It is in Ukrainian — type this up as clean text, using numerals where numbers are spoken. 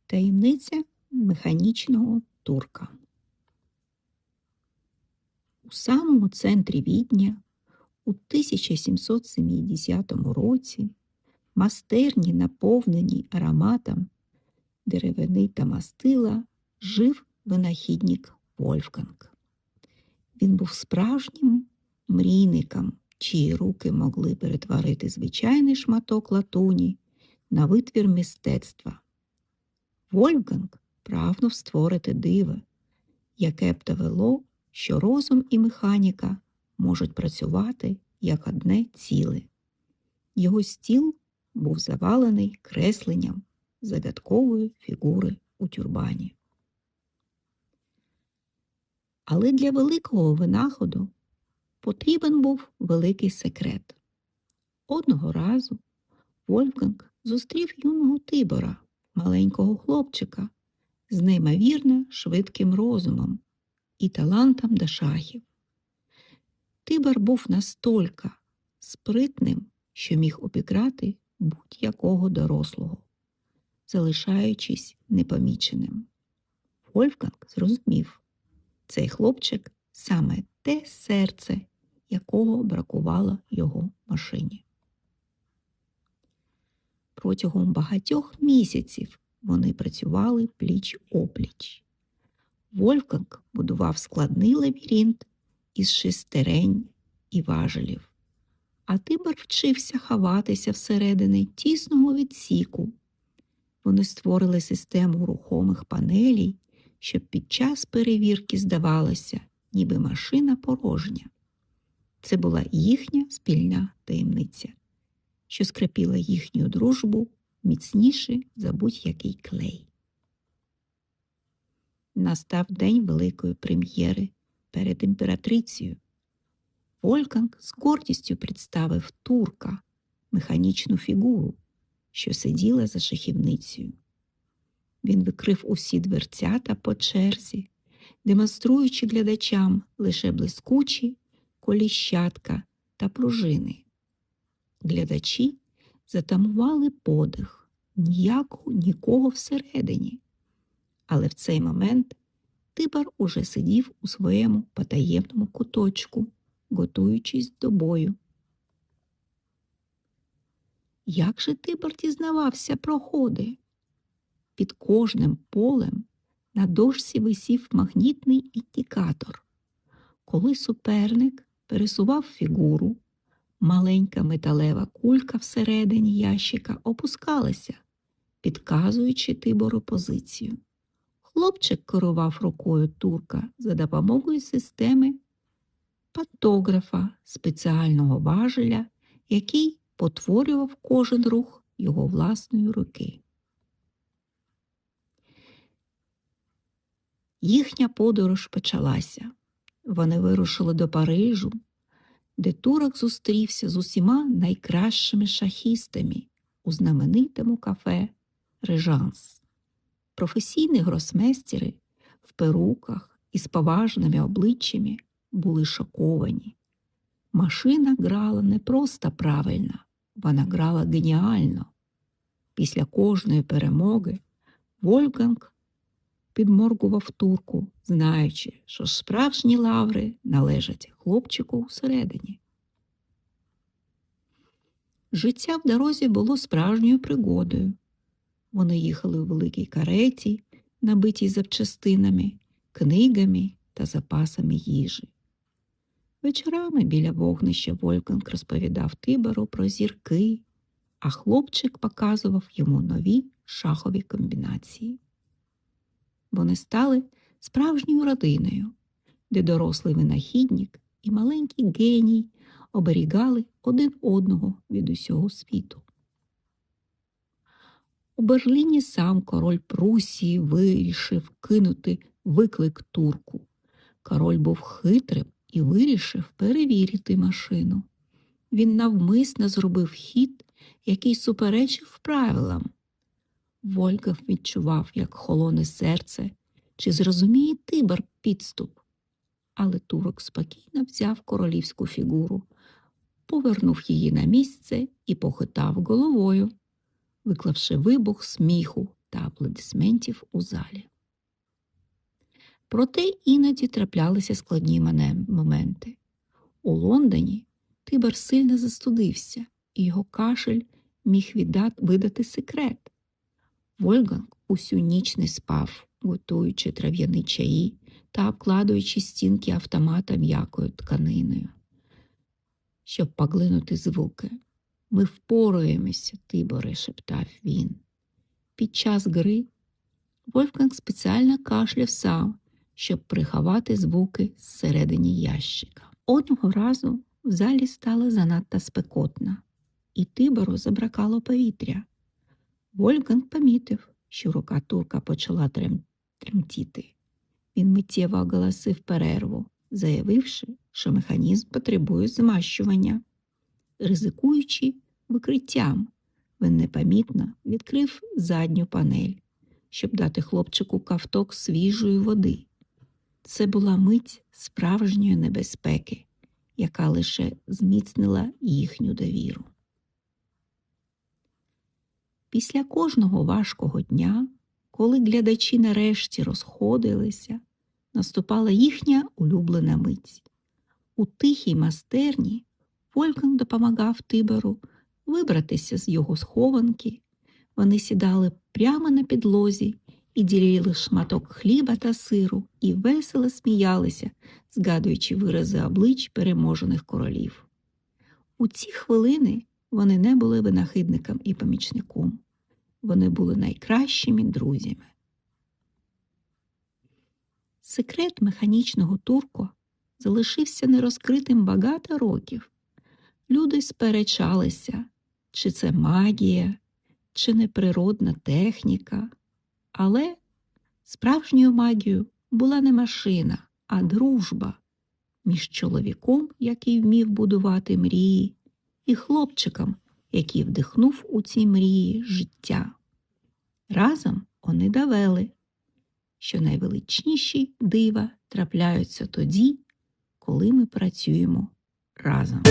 Таємниця механічного турка. У самому центрі Відня у 1770 році майстерні, наповнені ароматом деревини та мастила, жив винахідник Вольфганг. Він був справжнім мрійником, чиї руки могли перетворити звичайний шматок латуні на витвір мистецтва. Вольфганг прагнув створити диво, яке б довело, що розум і механіка можуть працювати як одне ціле. Його стіл був завалений кресленням загадкової фігури у тюрбані. Але для великого винаходу потрібен був великий секрет. Одного разу Вольфганг зустрів юного Тибора, маленького хлопчика, з неймовірно швидким розумом і талантом до шахів. Тибор був настільки спритним, що міг обіграти будь-якого дорослого, залишаючись непоміченим. Вольфганг зрозумів, цей хлопчик – саме те серце, якого бракувало його машині. Протягом багатьох місяців вони працювали пліч-опліч. Вольфганг будував складний лабіринт із шестерень і важелів, а Тибор вчився ховатися всередині тісного відсіку. Вони створили систему рухомих панелей, щоб під час перевірки здавалося, ніби машина порожня. Це була їхня спільна таємниця, що скріпила їхню дружбу міцніше за будь-який клей. Настав день великої прем'єри перед імператрицею. Вольфганг з гордістю представив турка, механічну фігуру, що сиділа за шахівницею. Він викрив усі дверцята по черзі, демонструючи глядачам лише блискучі коліщатка та пружини. Глядачі затамували подих, нікого всередині. Але в цей момент Тибор уже сидів у своєму потаємному куточку, готуючись до бою. Як же Тибор дізнавався про ходи? Під кожним полем на дошці висів магнітний індикатор. Коли суперник пересував фігуру, маленька металева кулька всередині ящика опускалася, підказуючи Тибору позицію. Хлопчик керував рукою турка за допомогою системи пантографа, спеціального важеля, який потворював кожен рух його власної руки. Їхня подорож почалася. Вони вирушили до Парижу, де турок зустрівся з усіма найкращими шахістами у знаменитому кафе «Режанс». Професійні гросмейстери в перуках і з поважними обличчями були шоковані. Машина грала не просто правильно, вона грала геніально. Після кожної перемоги Вольфганг підморгував турку, знаючи, що справжні лаври належать хлопчику всередині. Життя в дорозі було справжньою пригодою. Вони їхали у великій кареті, набитій запчастинами, книгами та запасами їжі. Вечорами біля вогнища Вольфганг розповідав Тибору про зірки, а хлопчик показував йому нові шахові комбінації. Вони стали справжньою родиною, де дорослий винахідник і маленький геній оберігали один одного від усього світу. У Берліні сам король Прусії вирішив кинути виклик турку. Король був хитрим і вирішив перевірити машину. Він навмисно зробив хід, який суперечив правилам. Вольфганг відчував, як холоне серце, чи зрозуміє Тибор підступ. Але турок спокійно взяв королівську фігуру, повернув її на місце і похитав головою, виклавши вибух сміху та аплодисментів у залі. Проте іноді траплялися складні моменти. У Лондоні Тибор сильно застудився, і його кашель міг видати секрет. Вольфганг усю ніч не спав, готуючи трав'яні чаї та обкладаючи стінки автомата м'якою тканиною, щоб поглинути звуки. «Ми впораємося, Тиборе», – шептав він. Під час гри Вольфганг спеціально кашляв сам, щоб приховати звуки зсередині ящика. Одного разу в залі стало занадто спекотно, і Тибору забракало повітря. Вольфганг помітив, що рука турка почала тремтіти. Він миттєво оголосив перерву, заявивши, що механізм потребує змащування. Ризикуючи викриттям, він непомітно відкрив задню панель, щоб дати хлопчику ковток свіжої води. Це була мить справжньої небезпеки, яка лише зміцнила їхню довіру. Після кожного важкого дня, коли глядачі нарешті розходилися, наступала їхня улюблена мить. У тихій майстерні Вольфганг допомагав Тибору вибратися з його схованки. Вони сідали прямо на підлозі і ділили шматок хліба та сиру, і весело сміялися, згадуючи вирази облич переможених королів. У ці хвилини вони не були винахідником і помічником. Вони були найкращими друзями. Секрет механічного турка залишився нерозкритим багато років. Люди сперечалися, чи це магія, чи неприродна техніка. Але справжньою магією була не машина, а дружба між чоловіком, який вмів будувати мрії, і хлопчиком, який вдихнув у ці мрії життя. Разом вони довели, що найвеличніші дива трапляються тоді, коли ми працюємо разом.